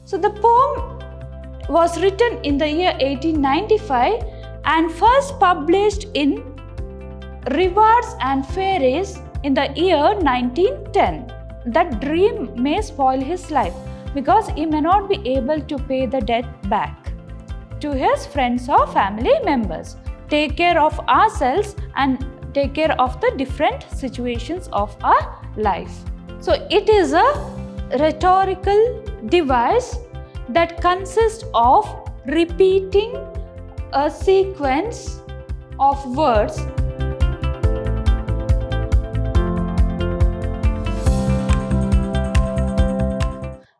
So the poem was written in the year 1895 and first published in Rewards and Fairies in the year 1910. That dream may spoil his life because he may not be able to pay the debt back to his friends or family members. Take care of ourselves and take care of the different situations of our life. So it is a rhetorical device that consists of repeating a sequence of words.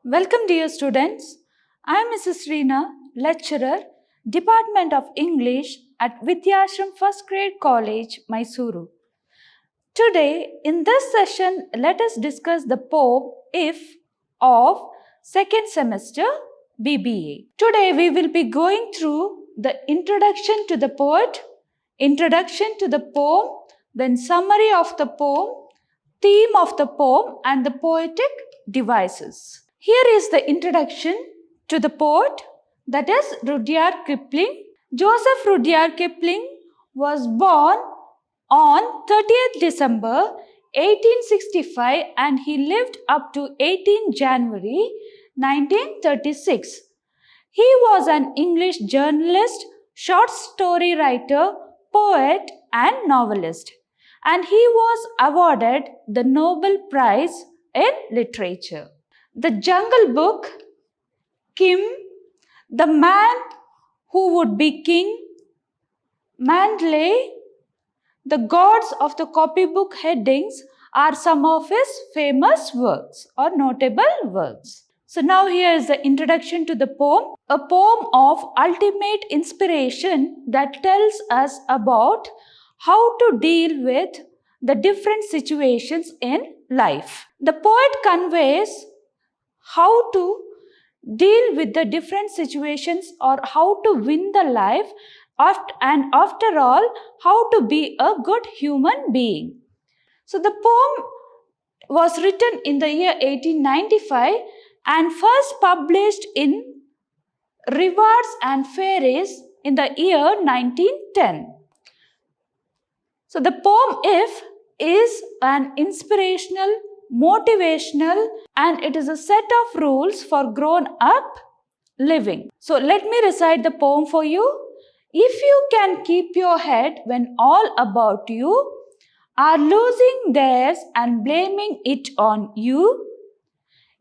Welcome dear students. I am Mrs. Reena, lecturer, Department of English at Vidhyaashram First Grade College, MYSURU. Today in this session, let us discuss the poem If of second semester B.B.A. Today we will be going through the introduction to the poet, introduction to the poem, then summary of the poem, theme of the poem and the poetic devices. Here is the introduction to the poet, that is Rudyard Kipling. Joseph Rudyard Kipling was born on 30th December 1865 and he lived up to 18 January 1936. He was an English journalist, short story writer, poet and novelist, and he was awarded the Nobel Prize in Literature. The Jungle Book, Kim, The Man Who Would Be King, Mandalay, The Gods of the Copybook Headings are some of his famous works or notable works. So now here is the introduction to the poem, a poem of ultimate inspiration that tells us about how to deal with the different situations in life. The poet conveys how to deal with the different situations or how to win the life and after all, how to be a good human being. So the poem was written in the year 1895 and first published in Rewards and Fairies in the year 1910. So the poem If is an inspirational, motivational, and it is a set of rules for grown-up living. So let me recite the poem for you. If you can keep your head when all about you are losing theirs and blaming it on you,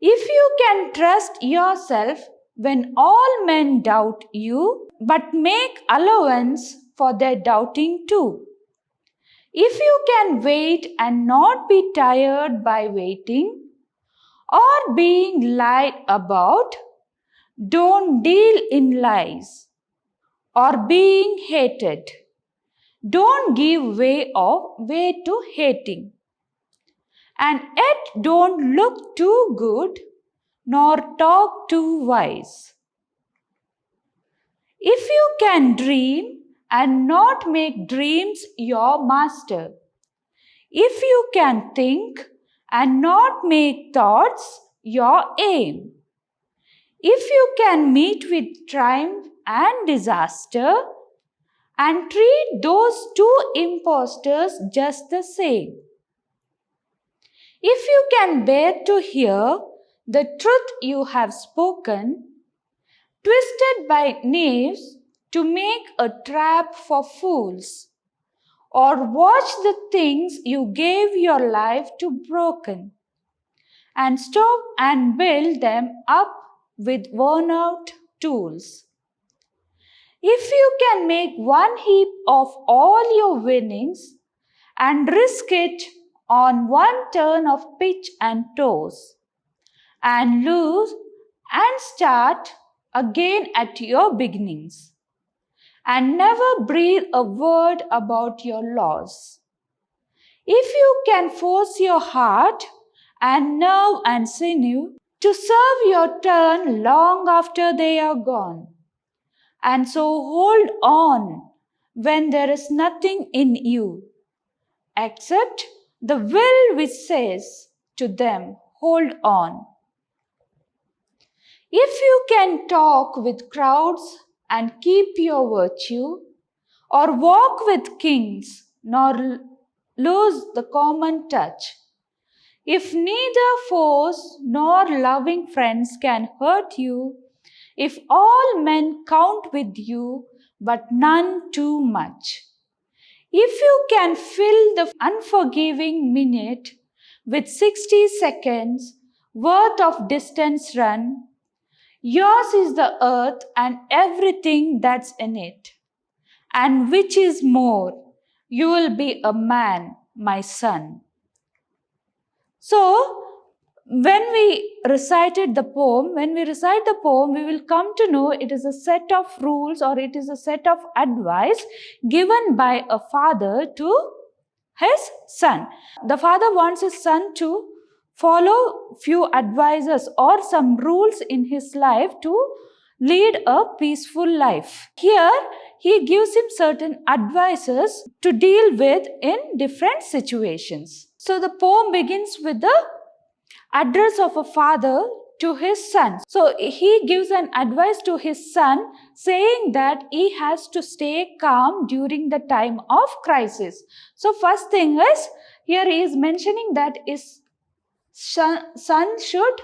if you can trust yourself when all men doubt you, but make allowance for their doubting too, if you can wait and not be tired by waiting or being lied about, don't deal in lies or being hated. Don't give way to hating. And yet don't look too good nor talk too wise. If you can dream and not make dreams your master, if you can think and not make thoughts your aim, if you can meet with triumph and disaster and treat those two impostors just the same, if you can bear to hear the truth you have spoken, twisted by knaves to make a trap for fools, or watch the things you gave your life to broken, and stop and build them up with worn-out tools. If you can make one heap of all your winnings and risk it on one turn of pitch and toes, and lose and start again at your beginnings, and never breathe a word about your loss. If you can force your heart and nerve and sinew to serve your turn long after they are gone, and so hold on when there is nothing in you except the will which says to them, hold on. If you can talk with crowds and keep your virtue, or walk with kings, nor lose the common touch, if neither foes nor loving friends can hurt you, if all men count with you, but none too much, if you can fill the unforgiving minute with 60 seconds worth of distance run, yours is the earth and everything that's in it. And which is more, you will be a man, my son. So, when we recite the poem, we will come to know it is a set of rules or it is a set of advice given by a father to his son. The father wants his son to follow few advices or some rules in his life to lead a peaceful life. Here, he gives him certain advices to deal with in different situations. So the poem begins with the address of a father to his son. So he gives an advice to his son saying that he has to stay calm during the time of crisis. So first thing is, here he is mentioning that his son should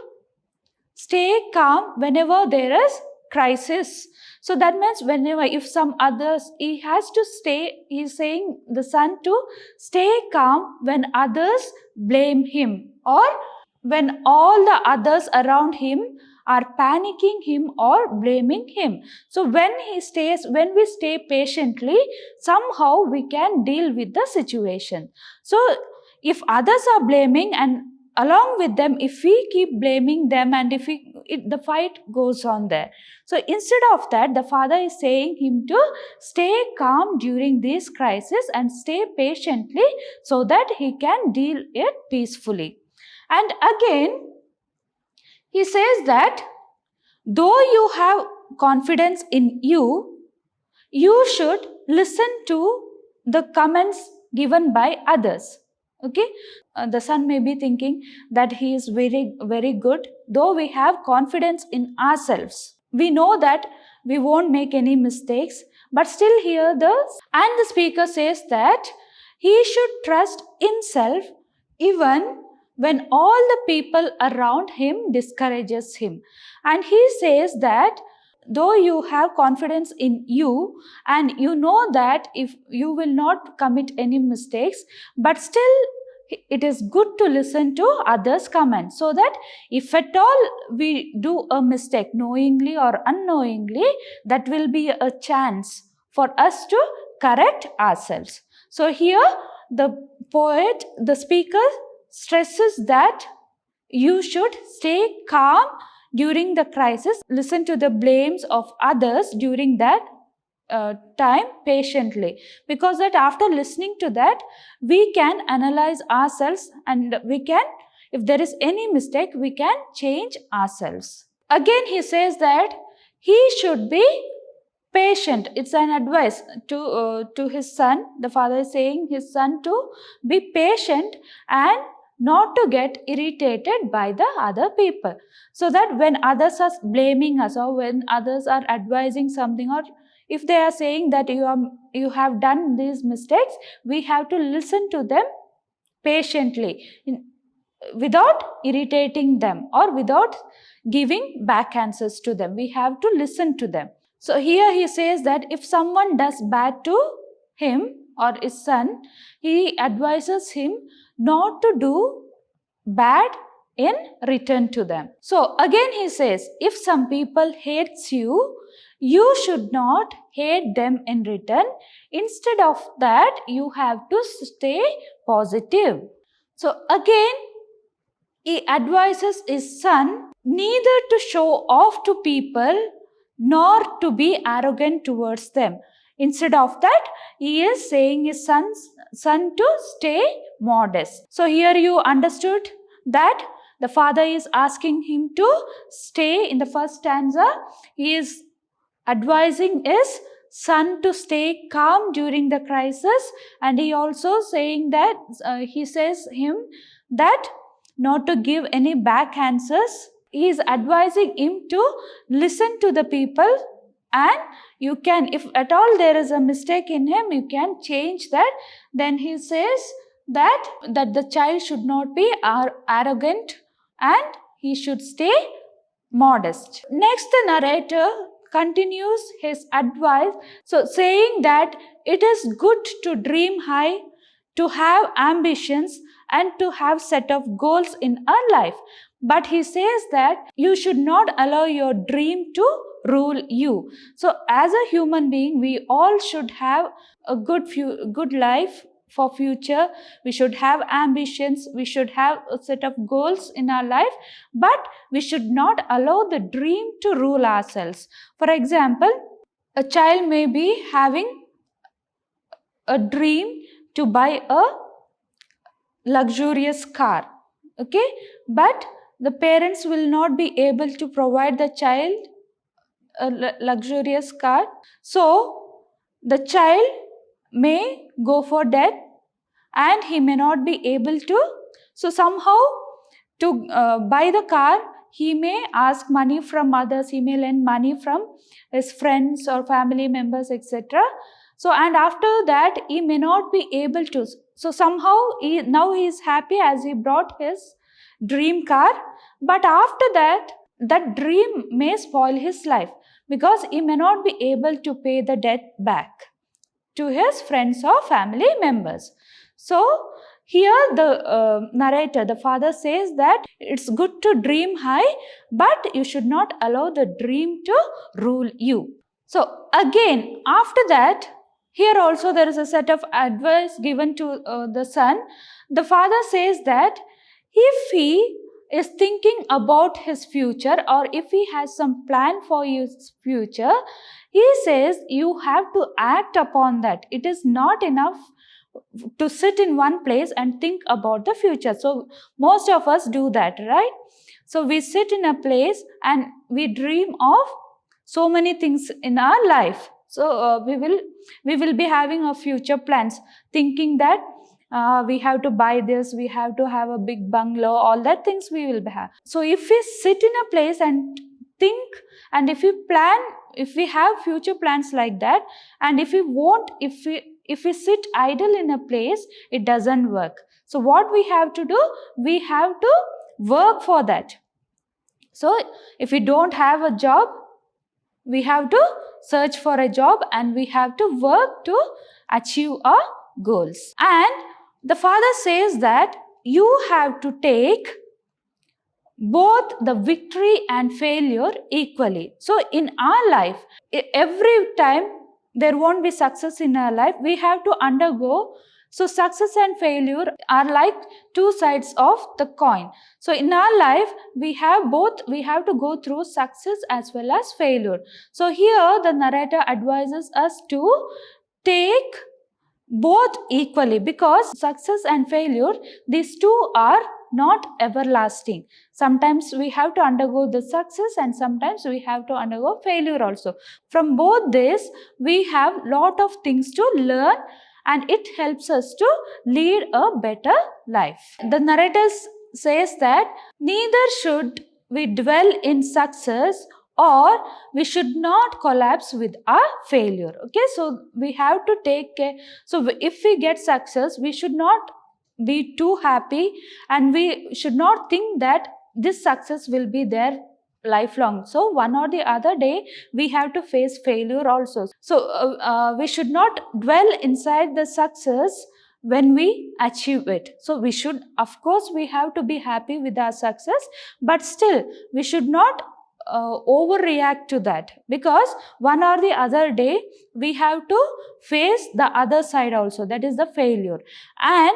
stay calm whenever there is crisis. So that means whenever, if some others, he has to stay, he is saying the son to stay calm when others blame him or when all the others around him are panicking him or blaming him. So when we stay patiently, somehow we can deal with the situation. So if others are blaming and along with them, if we keep blaming them and the fight goes on there. So instead of that, the father is saying him to stay calm during this crisis and stay patiently so that he can deal it peacefully. And again, he says that though you have confidence in you, you should listen to the comments given by others. Okay, the son may be thinking that he is very, very good. Though we have confidence in ourselves, we know that we won't make any mistakes, but still here the speaker says that he should trust himself even when all the people around him discourages him. And he says that though you have confidence in you and you know that if you will not commit any mistakes, but still it is good to listen to others' comments so that if at all we do a mistake knowingly or unknowingly, that will be a chance for us to correct ourselves. So here the poet, the speaker stresses that you should stay calm during the crisis, listen to the blames of others during that time patiently, because that after listening to that, we can analyze ourselves and we can, if there is any mistake, we can change ourselves. Again, he says that he should be patient. It's an advice to his son. The father is saying his son to be patient and not to get irritated by the other people. So that when others are blaming us or when others are advising something, or if they are saying that you have done these mistakes, we have to listen to them patiently without irritating them or without giving back answers to them. We have to listen to them. So here he says that if someone does bad to him or his son, he advises him not to do bad in return to them. So again he says, if some people hates you, you should not hate them in return. Instead of that, you have to stay positive. So again, he advises his son neither to show off to people nor to be arrogant towards them. Instead of that, he is saying his son to stay modest. So here you understood that the father is asking him to stay in the first stanza. He is advising his son to stay calm during the crisis, and he also saying that he says him that not to give any back answers he is advising him to listen to the people, and you can, if at all there is a mistake in him, you can change that. Then he says that the child should not be arrogant and he should stay modest. Next, the narrator continues his advice, so saying that it is good to dream high, to have ambitions, and to have set of goals in our life. But he says that you should not allow your dream to rule you. So as a human being, we all should have a good life for future. We should have ambitions, we should have a set of goals in our life, but we should not allow the dream to rule ourselves. For example, a child may be having a dream to buy a luxurious car, okay, but the parents will not be able to provide the child a luxurious car. So the child may go for debt and he may not be able to, so somehow to buy the car, he may ask money from others, he may lend money from his friends or family members, etc. So, and after that he may not be able to, so somehow now he is happy as he brought his dream car, but after that that dream may spoil his life because he may not be able to pay the debt back to his friends or family members. So here the narrator, the father, says that it's good to dream high, but you should not allow the dream to rule you. So again, after that, here also there is a set of advice given to the son. The father says that if he is thinking about his future, or if he has some plan for his future, he says you have to act upon that. It is not enough to sit in one place and think about the future. So most of us do that, right? So we sit in a place and we dream of so many things in our life. So we will be having a future plans, thinking that we have to buy this, we have to have a big bungalow, all that things we will have. So if we sit in a place and think, and if we plan, if we have future plans like that, and if we sit idle in a place, it doesn't work. So what we have to do, we have to work for that. So if we don't have a job, we have to search for a job and we have to work to achieve our goals. And the father says that you have to take both the victory and failure equally. So in our life, every time there won't be success in our life, we have to undergo. So success and failure are like two sides of the coin. So in our life, we have both, we have to go through success as well as failure. So here the narrator advises us to take both equally, because success and failure, these two are not everlasting. Sometimes we have to undergo the success and sometimes we have to undergo failure also. From both this, we have lot of things to learn and it helps us to lead a better life. The narrator says that neither should we dwell in success or we should not collapse with our failure. Okay, so we have to take care. So if we get success, we should not be too happy and we should not think that this success will be there lifelong. So one or the other day we have to face failure also. So we should not dwell inside the success when we achieve it. So we should, of course, we have to be happy with our success, but still we should not overreact to that, because one or the other day we have to face the other side also, that is the failure. And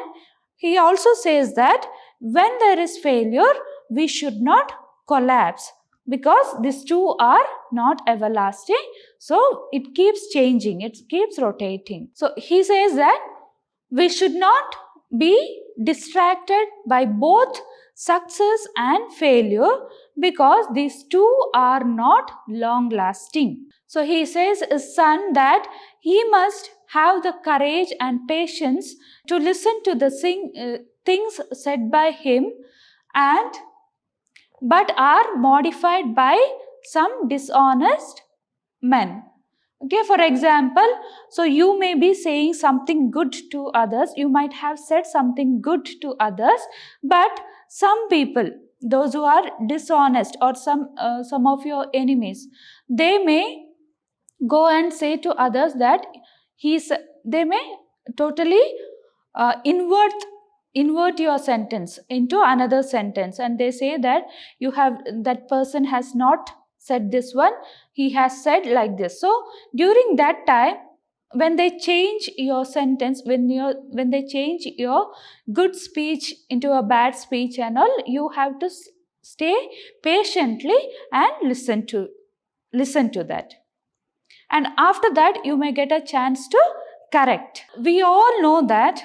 he also says that when there is failure, we should not collapse, because these two are not everlasting. So it keeps changing, it keeps rotating. So he says that we should not be distracted by both success and failure, because these two are not long lasting. So he says his son that he must have the courage and patience to listen to the things said by him, and but are modified by some dishonest men. Okay, for example, so you may be saying something good to others, you might have said something good to others, but some people, those who are dishonest, or some of your enemies, they may go and say to others that they may totally invert your sentence into another sentence, and they say that that person has not said this one, he has said like this. So during that time, when they change your sentence, when they change your good speech into a bad speech and all, you have to stay patiently and listen to that, and after that you may get a chance to correct. We all know that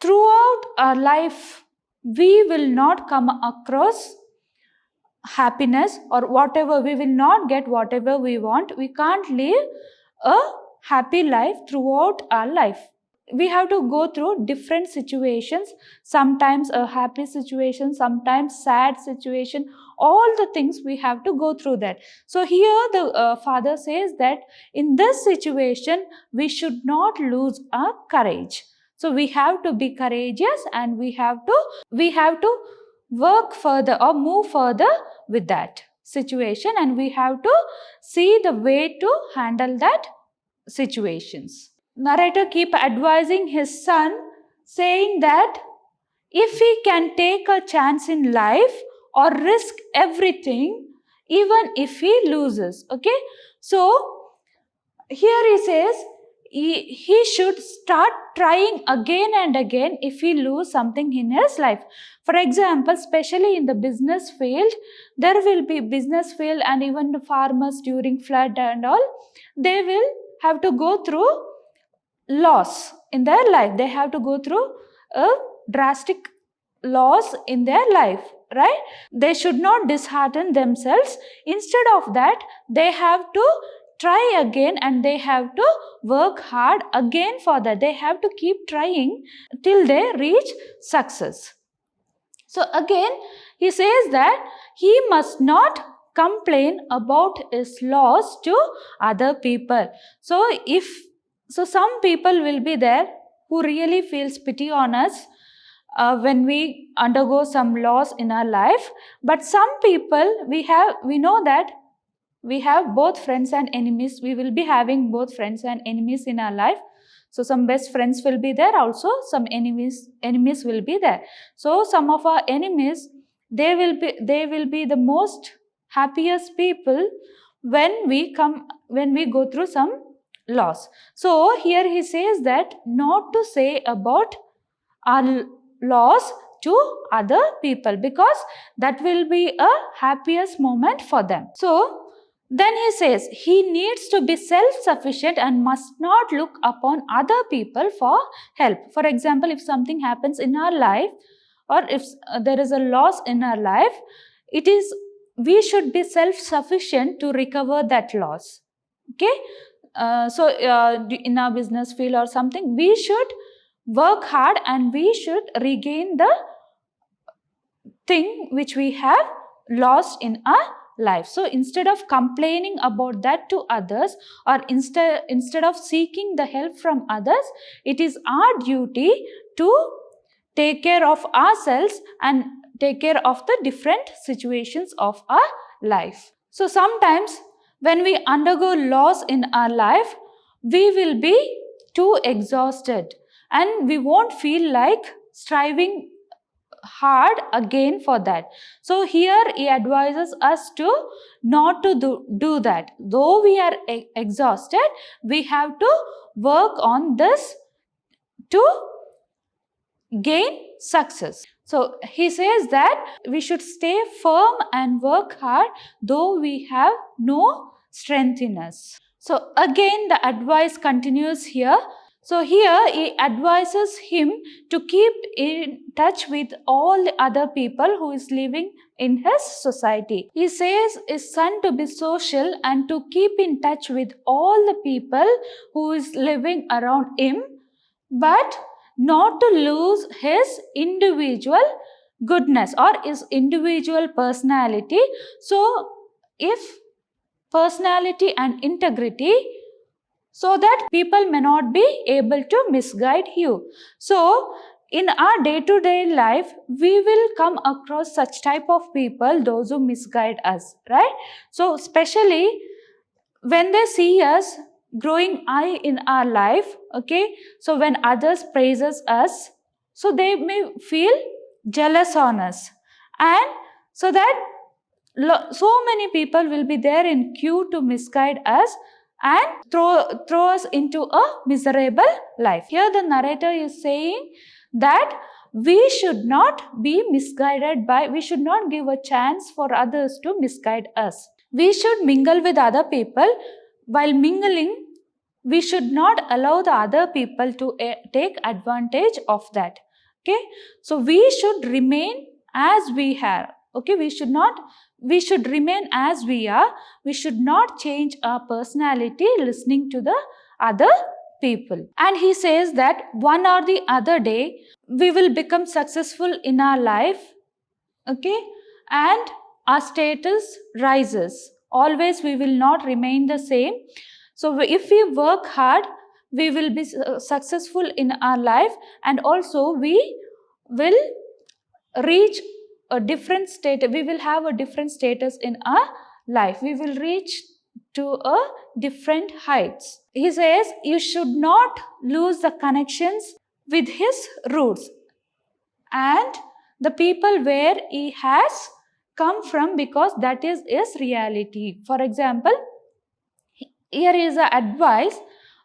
throughout our life we will not come across happiness, or whatever, we will not get whatever we want. We can't live a happy life throughout our life. We have to go through different situations, sometimes a happy situation, sometimes sad situation, all the things we have to go through that. So here the father says that in this situation we should not lose our courage. So we have to be courageous, and we have to work further or move further with that situation, and we have to see the way to handle that situations. Narrator keep advising his son, saying that if he can take a chance in life or risk everything, even if he loses. Okay, so here he says he should start trying again and again if he lose something in his life. For example, especially in the business field, there will be business field, and even the farmers during flood and all, they will have to go through loss in their life. They have to go through a drastic loss in their life, right? They should not dishearten themselves. Instead of that, they have to try again, and they have to work hard again for that. They have to keep trying till they reach success. So again, he says that he must not complain about his loss to other people. So some people will be there who really feels pity on us when we undergo some loss in our life. But some people, we know that we have both friends and enemies. We will be having both friends and enemies in our life. So some best friends will be there, also some enemies will be there. So some of our enemies, they will be the most happiest people when we go through some loss. So here he says that not to say about our loss to other people, because that will be a happiest moment for them. So then he says he needs to be self-sufficient and must not look upon other people for help. For example, if something happens in our life, or if there is a loss in our life, we should be self-sufficient to recover that loss. Okay, in our business field or something, we should work hard and we should regain the thing which we have lost in our life. So instead of complaining about that to others, or instead of seeking the help from others, it is our duty to take care of ourselves and take care of the different situations of our life. So sometimes when we undergo loss in our life, we will be too exhausted and we won't feel like striving hard again for that. So here he advises us to not to do that. Though we are exhausted, we have to work on this to gain success. So he says that we should stay firm and work hard though we have no strength in us. So again the advice continues here. So here he advises him to keep in touch with all the other people who is living in his society. He says his son to be social and to keep in touch with all the people who is living around him, but not to lose his individual goodness or his individual personality. So if personality and integrity, so that people may not be able to misguide you. So in our day-to-day life, we will come across such type of people, those who misguide us, right? So especially when they see us growing high in our life, okay, so when others praises us, so they may feel jealous on us, and so that so many people will be there in queue to misguide us and throw us into a miserable life. Here the narrator is saying that we should not be misguided we should not give a chance for others to misguide us. We should mingle with other people. While mingling, we should not allow the other people to take advantage of that. Okay, so we should remain as we are. Okay, we should remain as we are. We should not change our personality listening to the other people. And he says that one or the other day we will become successful in our life, okay, and our status rises. Always we will not remain the same. So if we work hard, we will be successful in our life, and also we will reach a different state. We will have a different status in our life. We will reach to a different heights. He says you should not lose the connections with his roots and the people where he has come from, because that is his reality. For example, here is a advice,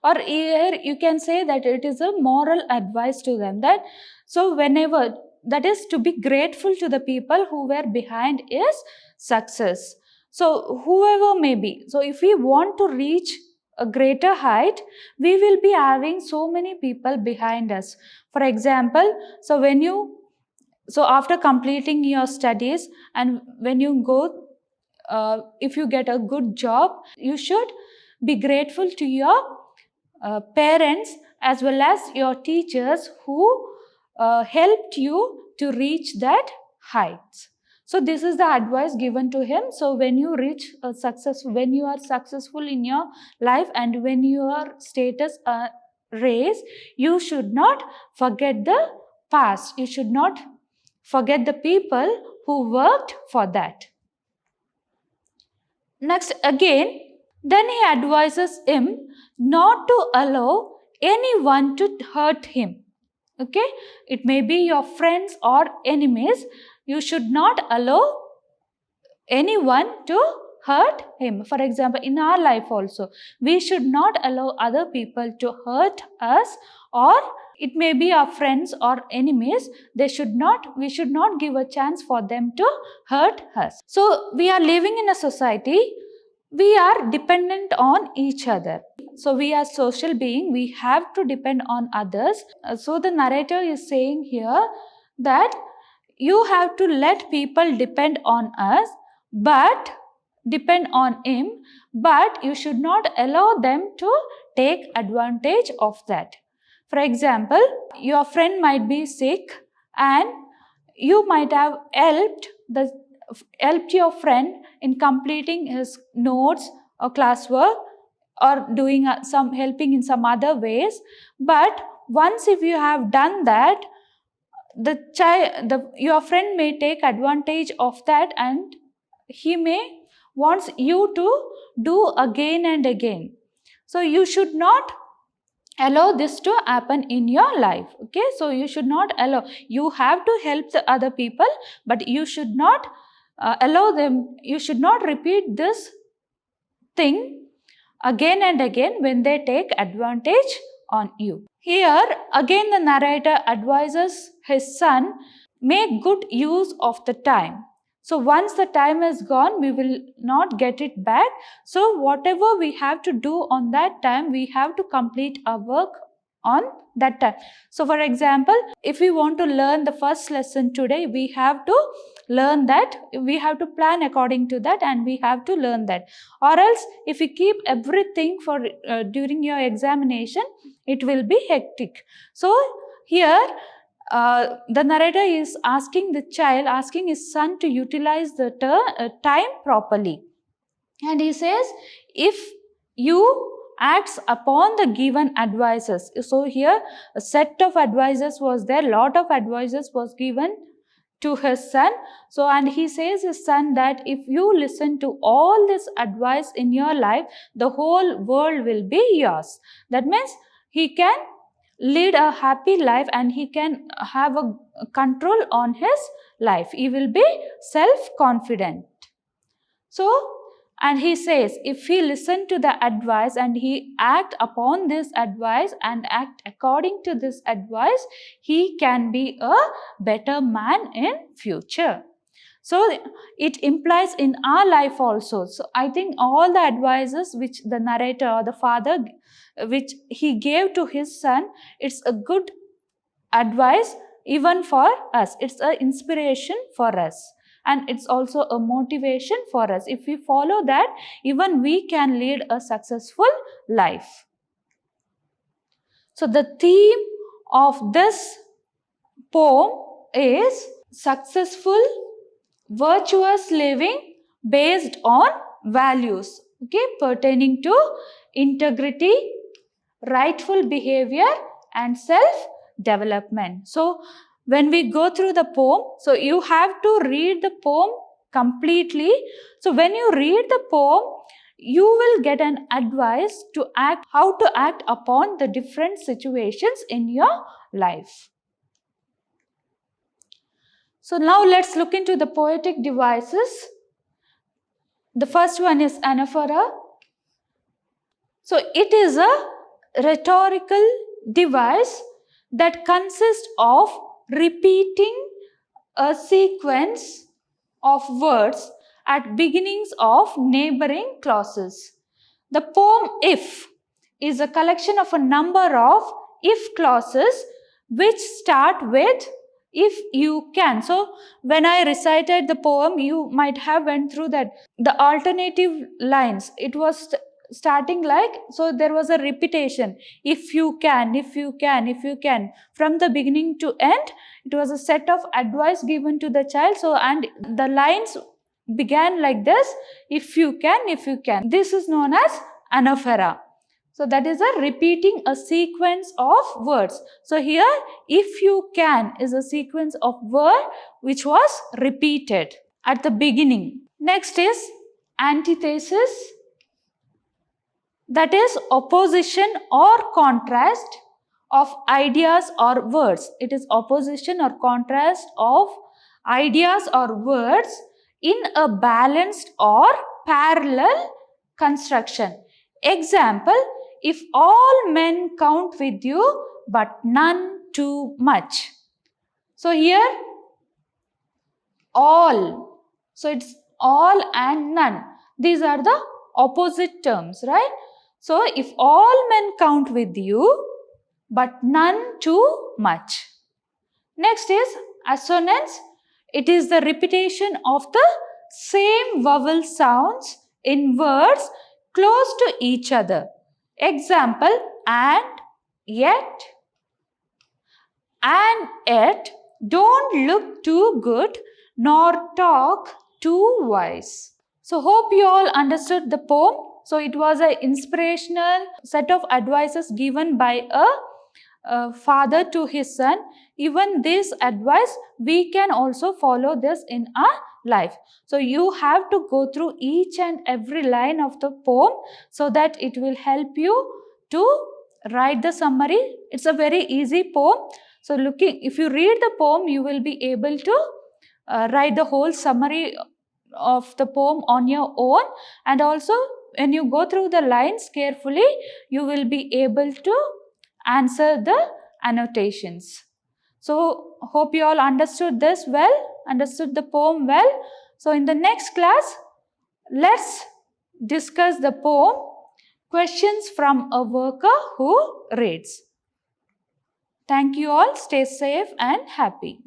or here you can say that it is a moral advice to them, that so whenever, that is to be grateful to the people who were behind his success. So whoever may be, so if we want to reach a greater height, we will be having so many people behind us. For example, so after completing your studies and when you go, if you get a good job, you should be grateful to your parents as well as your teachers who helped you to reach that heights. So this is the advice given to him. So when you reach a success, when you are successful in your life and when your status raised, you should not forget the past. You should not forget the people who worked for that. Next again, then he advises him not to allow anyone to hurt him. Okay, it may be your friends or enemies. You should not allow anyone to hurt him. For example, in our life also, we should not allow other people to hurt us, or it may be our friends or enemies. We should not give a chance for them to hurt us. So we are living in a society. We are dependent on each other. So we are social being. We have to depend on others. So the narrator is saying here that you have to let people depend on us, but depend on him, but you should not allow them to take advantage of that. For example, your friend might be sick and you might have helped your friend in completing his notes or classwork, or doing helping in some other ways. But once if you have done that, your friend may take advantage of that, and he may wants you to do again and again. So you should not allow this to happen in your life. Okay, so you should not allow. You have to help the other people, but you should not allow them. You should not repeat this thing again and again when they take advantage on you. Here again the narrator advises his son, make good use of the time. So once the time is gone, we will not get it back. So whatever we have to do on that time, we have to complete our work on that time. So for example, if we want to learn the first lesson today, we have to learn that. We have to plan according to that, and we have to learn that. Or else if we keep everything for during your examination, it will be hectic. So here the narrator is asking his son to utilize the time properly. And he says, if you acts upon the given advices. So here a set of advices was there, lot of advices was given to his son. So, and he says his son that if you listen to all this advice in your life, the whole world will be yours. That means he can lead a happy life and he can have a control on his life. He will be self-confident. So, and he says, if he listen to the advice and he act upon this advice and act according to this advice, he can be a better man in future. So it implies in our life also. So I think all the advices which the narrator or the father, which he gave to his son, it's a good advice even for us. It's an inspiration for us. And it's also a motivation for us. If we follow that, even we can lead a successful life. So the theme of this poem is successful, virtuous living based on values, okay, pertaining to integrity, rightful behavior and self-development. So when we go through the poem, so you have to read the poem completely. So when you read the poem, you will get an advice to act, how to act upon the different situations in your life. So now let's look into the poetic devices. The first one is anaphora. So it is a rhetorical device that consists of repeating a sequence of words at beginnings of neighboring clauses. The poem if is a collection of a number of if clauses which start with if you can. So when I recited the poem, you might have went through that. The alternative lines, it was starting like, so there was a repetition. If you can, if you can, if you can. From the beginning to end, it was a set of advice given to the child. So, and the lines began like this, if you can, if you can. This is known as anaphora. So that is a repeating a sequence of words. So here, if you can is a sequence of word which was repeated at the beginning. Next is antithesis. That is opposition or contrast of ideas or words. It is opposition or contrast of ideas or words in a balanced or parallel construction. Example, if all men count with you, but none too much. So here, all. So it's all and none. These are the opposite terms, right? So if all men count with you, but none too much. Next is assonance. It is the repetition of the same vowel sounds in words close to each other. Example, and yet, don't look too good nor talk too wise. So hope you all understood the poem. So it was an inspirational set of advices given by a father to his son. Even this advice, we can also follow this in our life. So you have to go through each and every line of the poem so that it will help you to write the summary. It's a very easy poem. So if you read the poem, you will be able to write the whole summary of the poem on your own. And also when you go through the lines carefully, you will be able to answer the annotations. So hope you all understood this well, understood the poem well. So in the next class, let's discuss the poem Questions from a Worker Who Reads. Thank you all. Stay safe and happy.